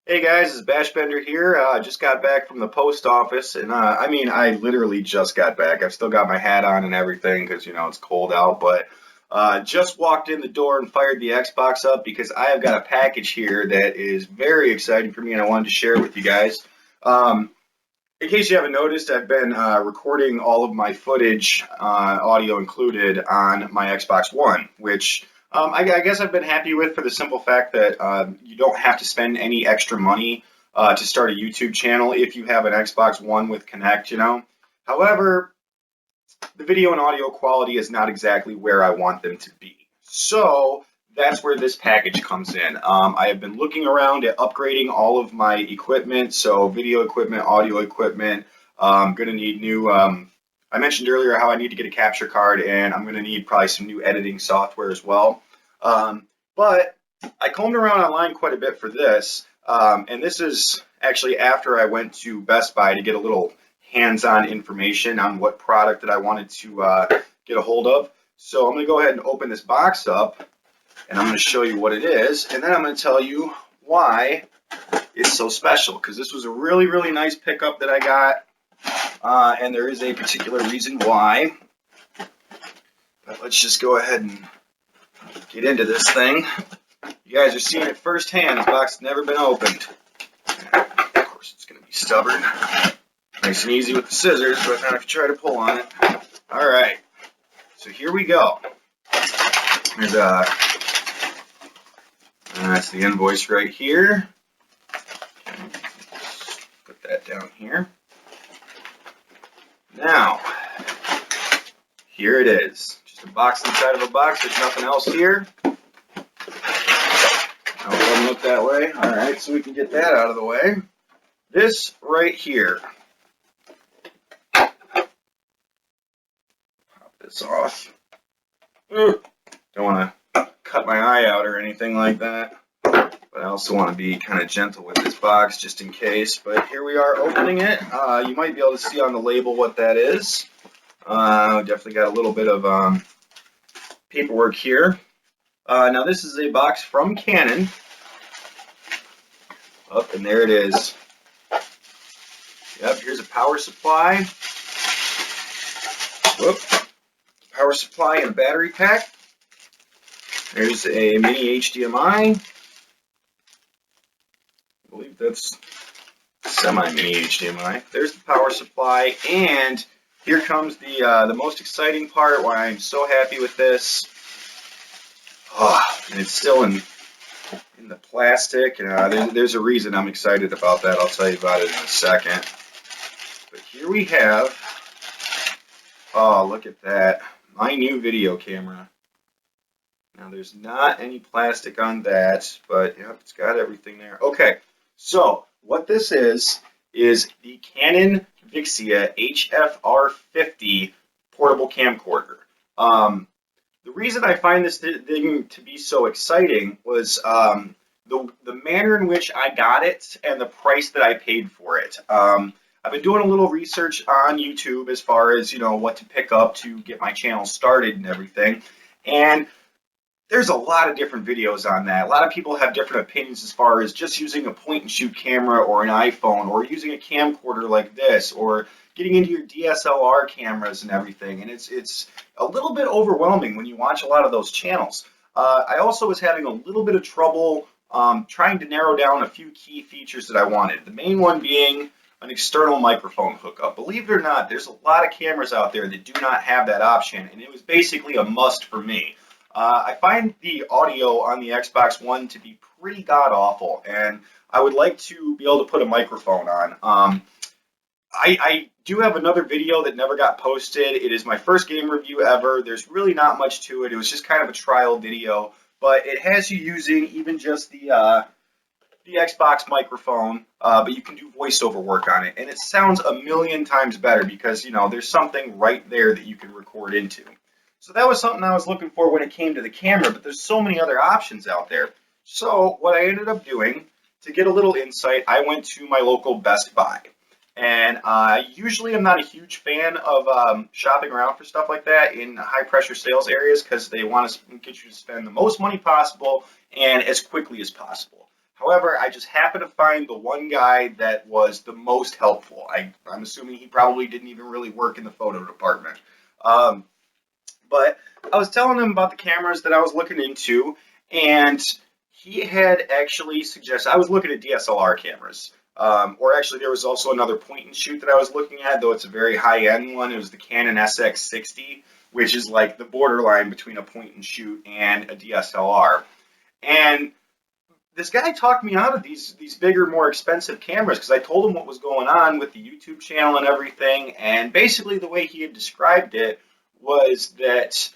Hey guys, it's Bashbender here. Just got back from the post office, and I literally just got back. I've still got my hat on and everything because it's cold out. But just walked in the door and fired the Xbox up because I have got a package here that is very exciting for me, and I wanted to share it with you guys. Um, in case you haven't noticed, I've been recording all of my footage, audio included, on my Xbox One, which I guess I've been happy with for the simple fact that you don't have to spend any extra money to start a YouTube channel if you have an Xbox One with Kinect. However, the video and audio quality is not exactly where I want them to be. So that's where this package comes in. I have been looking around at upgrading all of my equipment, so video equipment, audio equipment. I'm going to need new, I mentioned earlier how I need to get a capture card, and I'm going to need probably some new editing software as well. But I combed around online quite a bit for this, and this is actually after I went to Best Buy to get a little hands-on information on what product that I wanted to get a hold of. So I'm going to go ahead and open this box up, and I'm going to show you what it is, and then I'm going to tell you why it's so special, because this was a really, really nice pickup that I got, and there is a particular reason why. But let's just go ahead and get into this thing. You guys are seeing it firsthand. This box has never been opened. Of course, it's going to be stubborn. Nice and easy with the scissors, but not if you try to pull on it. All right, so here we go. There's that's the invoice right here. Put that down here. Now, here it is. Just a box inside of a box. There's nothing else here. No, it doesn't look that way. All right, so we can get that out of the way. This right here. This off. Don't want to cut my eye out or anything like that, but I also want to be kind of gentle with this box just in case. But here we are opening it. You might be able to see on the label what that is. Definitely got a little bit of paperwork here. Now this is a box from Canon. Up and there it is. Yep, here's a power supply. Whoop. Power supply and a battery pack. There's a mini HDMI. I believe that's semi-mini HDMI. There's the power supply, and here comes the most exciting part, why I'm so happy with this. Oh, and it's still in the plastic. There's a reason I'm excited about that. I'll tell you about it in a second. But here we have, oh, look at that. My new video camera. Now there's not any plastic on that, but yep, it's got everything there. Okay, so what this is the Canon Vixia HFR50 portable camcorder. The reason I find this thing to be so exciting was the manner in which I got it and the price that I paid for it. I've been doing a little research on YouTube as far as, what to pick up to get my channel started and everything. And there's a lot of different videos on that. A lot of people have different opinions as far as just using a point and shoot camera or an iPhone or using a camcorder like this or getting into your DSLR cameras and everything. And it's a little bit overwhelming when you watch a lot of those channels. I also was having a little bit of trouble trying to narrow down a few key features that I wanted. The main one being an external microphone hookup. Believe it or not, there's a lot of cameras out there that do not have that option, and it was basically a must for me. I find the audio on the Xbox One to be pretty god-awful, and I would like to be able to put a microphone on. I do have another video that never got posted. It is my first game review ever. There's really not much to it. It was just kind of a trial video, but it has you using even just the Xbox microphone, but you can do voiceover work on it, and it sounds a million times better because, there's something right there that you can record into. So that was something I was looking for when it came to the camera, but there's so many other options out there. So what I ended up doing, to get a little insight, I went to my local Best Buy. And usually I'm not a huge fan of shopping around for stuff like that in high-pressure sales areas because they want to get you to spend the most money possible and as quickly as possible. However, I just happened to find the one guy that was the most helpful. I'm assuming he probably didn't even really work in the photo department. Um, but I was telling him about the cameras that I was looking into, and he had actually suggested, I was looking at DSLR cameras. Or actually, there was also another point and shoot that I was looking at, though it's a very high-end one. It was the Canon SX60, which is like the borderline between a point and shoot and a DSLR. And this guy talked me out of these bigger, more expensive cameras because I told him what was going on with the YouTube channel and everything. And basically, the way he had described it was that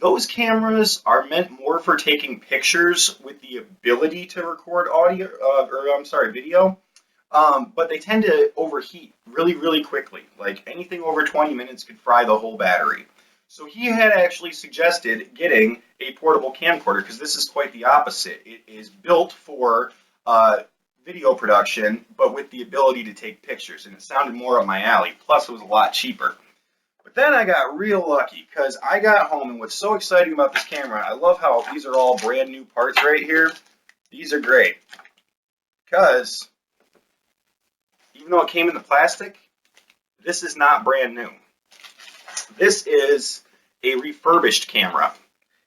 those cameras are meant more for taking pictures with the ability to record audio, video. But they tend to overheat really, really quickly. Like anything over 20 minutes could fry the whole battery. So he had actually suggested getting a portable camcorder because this is quite the opposite. It is built for video production, but with the ability to take pictures, and it sounded more up my alley. Plus, it was a lot cheaper. But then I got real lucky because I got home, and what's so exciting about this camera, I love how these are all brand new parts right here. These are great because even though it came in the plastic, this is not brand new. This is a refurbished camera.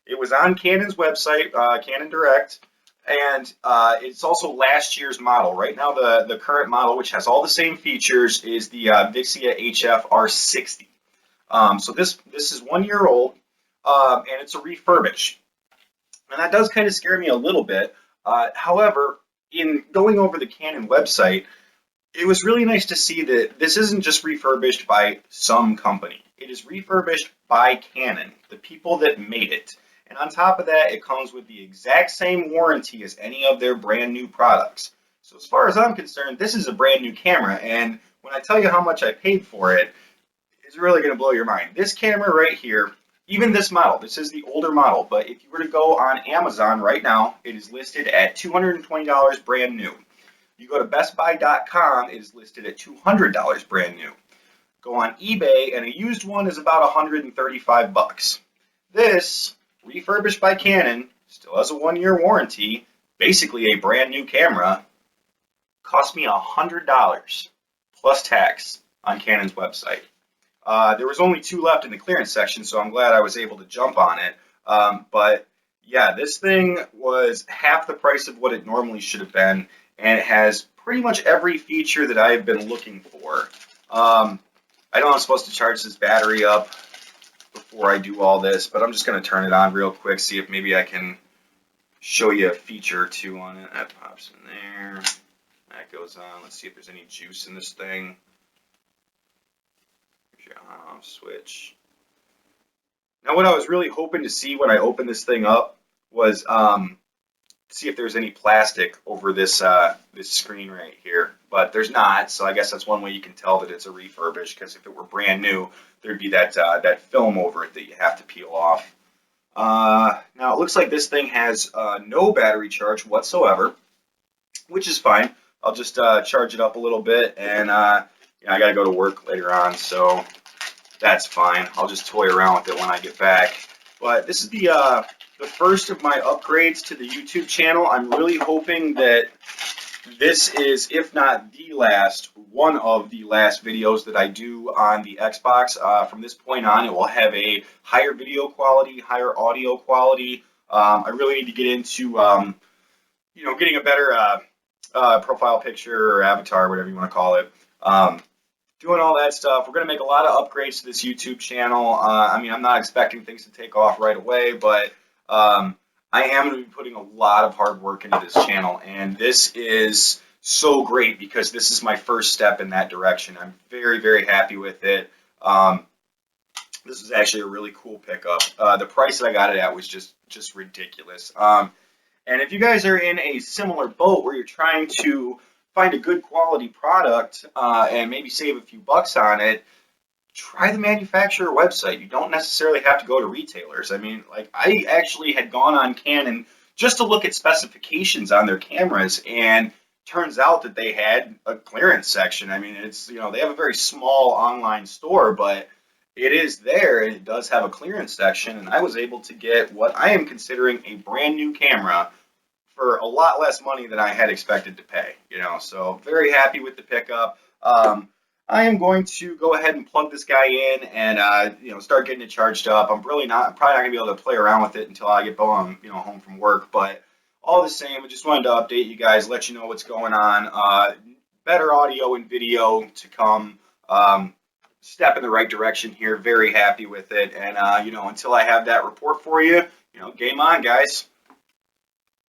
It was on Canon's website, Canon Direct, and it's also last year's model. Right now, the current model, which has all the same features, is the Vixia HF R60. So this is 1 year old, and it's a refurbish. And that does kind of scare me a little bit. However, in going over the Canon website, it was really nice to see that this isn't just refurbished by some company. It is refurbished by Canon, the people that made it. And on top of that, it comes with the exact same warranty as any of their brand new products. So as far as I'm concerned, this is a brand new camera. And when I tell you how much I paid for it, it's really going to blow your mind. This camera right here, even this model, this is the older model, but if you were to go on Amazon right now, it is listed at $220 brand new. You go to bestbuy.com, it is listed at $200 brand new. Go on eBay, and a used one is about 135 bucks. This, refurbished by Canon, still has a 1 year warranty, basically a brand new camera, cost me $100 plus tax on Canon's website. There was only 2 left in the clearance section, so I'm glad I was able to jump on it. But yeah, this thing was half the price of what it normally should have been, and it has pretty much every feature that I've been looking for. I know I'm supposed to charge this battery up before I do all this, but I'm just going to turn it on real quick, see if maybe I can show you a feature or two on it. That pops in there. That goes on. Let's see if there's any juice in this thing. Here's your on-off switch. Now, what I was really hoping to see when I opened this thing up was see if there's any plastic over this this screen right here, but there's not. So I guess that's one way you can tell that it's a refurbish, because if it were brand new, there'd be that that film over it that you have to peel off. Now it looks like this thing has no battery charge whatsoever, which is fine. I'll just charge it up a little bit, and you know, I got to go to work later on, so that's fine. I'll just toy around with it when I get back. But this is the first of my upgrades to the YouTube channel. I'm really hoping that this is, if not the last, one of the last videos that I do on the Xbox. From this point on, it will have a higher video quality, higher audio quality. I really need to get into, you know, getting a better profile picture or avatar, whatever you want to call it. Doing all that stuff. We're going to make a lot of upgrades to this YouTube channel. I mean, I'm not expecting things to take off right away, but I am going to be putting a lot of hard work into this channel, and this is so great because this is my first step in that direction. I'm very, very happy with it. This is actually a really cool pickup. The price that I got it at was just ridiculous. And if you guys are in a similar boat where you're trying to find a good quality product and maybe save a few bucks on it, try the manufacturer website. You don't necessarily have to go to retailers. I mean, like, I actually had gone on Canon just to look at specifications on their cameras, and turns out that they had a clearance section. I mean, it's, you know, they have a very small online store, but it is there, and it does have a clearance section, and I was able to get what I am considering a brand new camera for a lot less money than I had expected to pay, you know, so very happy with the pickup. I am going to go ahead and plug this guy in and, you know, start getting it charged up. I'm probably not going to be able to play around with it until I get you know, home from work, but all the same, I just wanted to update you guys, let you know what's going on. Better audio and video to come. Step in the right direction here. Very happy with it. And, you know, until I have that report for you, you know, game on, guys.